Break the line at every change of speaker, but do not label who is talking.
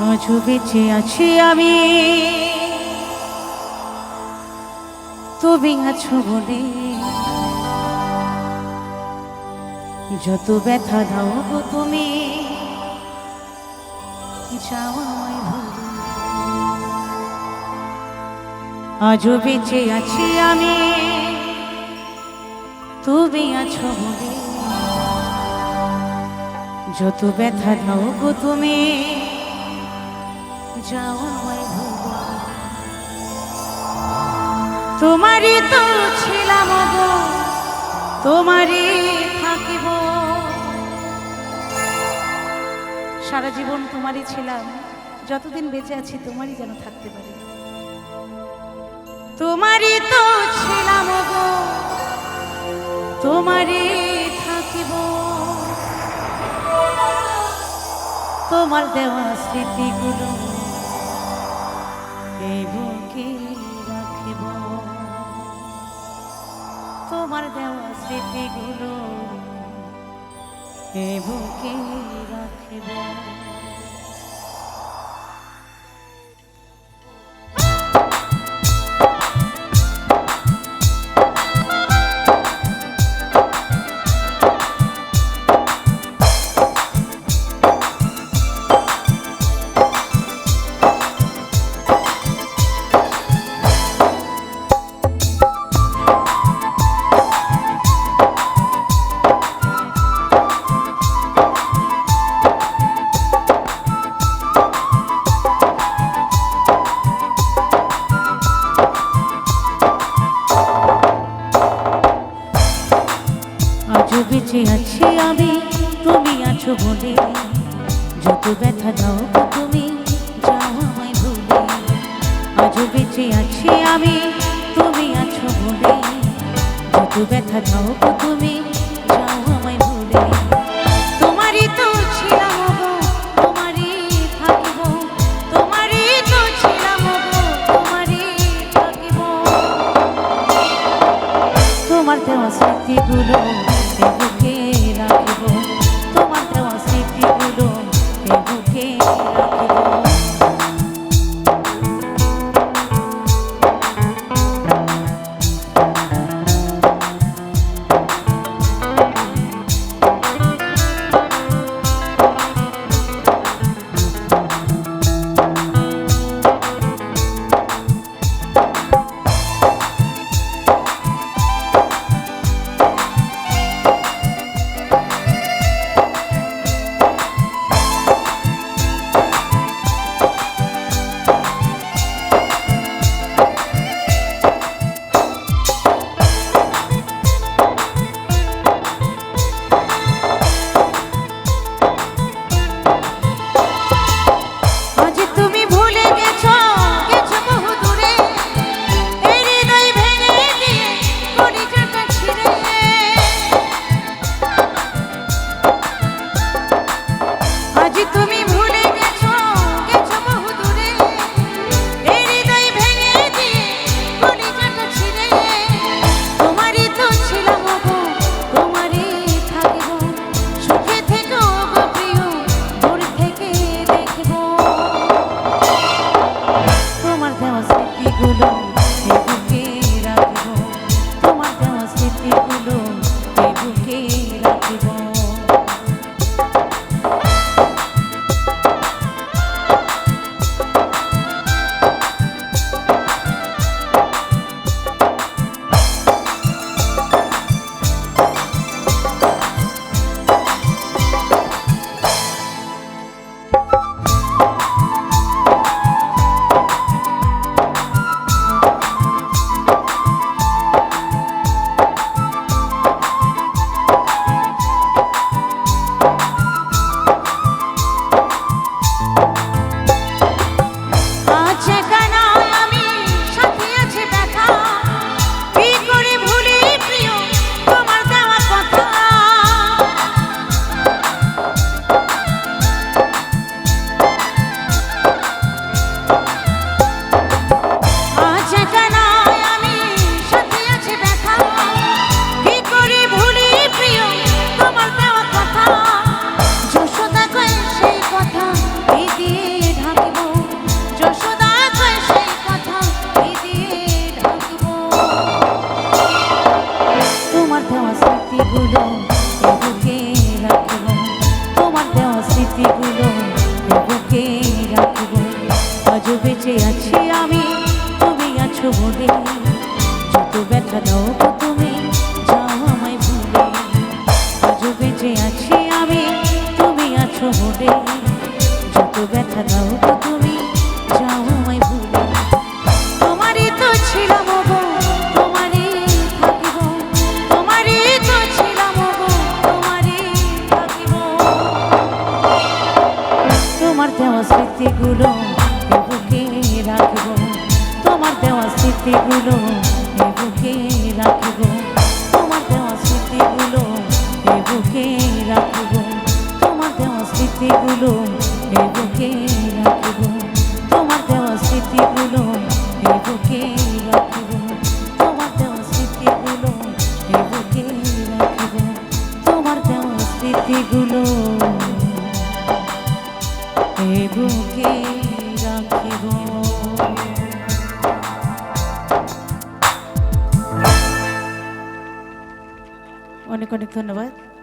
আজও বেঁচে আছি আমি, তুমি আছো বলে। যত ব্যথা দাও গো তুমি, যাও আমায় ভুলে। আজও বেঁচে আছি আমি, তুমি আছো বলে। যত ব্যথা দাও গো তুমি, যাও আমায় ভুলে। তোমারই তো ছিলাম গো, তোমারই থাকিব। সারা জীবন তোমারই ছিলাম, যতদিন বেঁচে আছি তোমারই যেন থাকতে পারি। তোমারই তো ছিলাম গো, তোমারই থাকিব। তোমার দেওয়া স্মৃতিগুলো এই বুকে রাখিব। তোমার দেওয়া স্মৃতিগুলো এই বুকে রাখিব। আজও বেঁচে আছি আমি, তুমি আছো বলে। যত ব্যথা দাও গো তুমি, যাও আমায় ভুলে। আজও বেঁচে আছি আমি, তুমি আছো বলে। যত ব্যথা দাও গো তুমি, যাও আমায় ভুলে। তোমারই তো ছিলাম গো, তোমারই থাকিব। তোমারই তো ছিলাম গো, তোমারই থাকিব। তোমার দেওয়া স্মৃতিগুলো এই বুকে রাখিব। তোমার দেওয়া স্মৃতিগুলো এই বুকে রাখিব। আছো বলে যত ব্যথা দাও গো তুমি যাও আমায় ভুলে আজও বেঁচে আছি আমি তুমি আছো বলে যত ব্যথা দাও গো তুমি যাও আমায় ভুলে তোমারই তো ছিলাম গো তোমারই থাকিব তোমারই তো ছিলাম গো তোমারই থাকিব তোমার দেওয়া স্মৃতিগুলো এ বুকে রাখব তোমার দেওয়া স্মৃতিগুলো এ বুকে রাখব তোমার দেওয়া স্মৃতিগুলো এ বুকে রাখব তোমার দেওয়া স্মৃতিগুলো এ বুকে রাখব তোমার দেওয়া স্মৃতিগুলো এ বুকে রাখব তোমার দেওয়া স্মৃতিগুলো এ বুকে রাখব তোমার দেওয়া স্মৃতিগুলো এ বুকে রাখিব। অনেক অনেক ধন্যবাদ।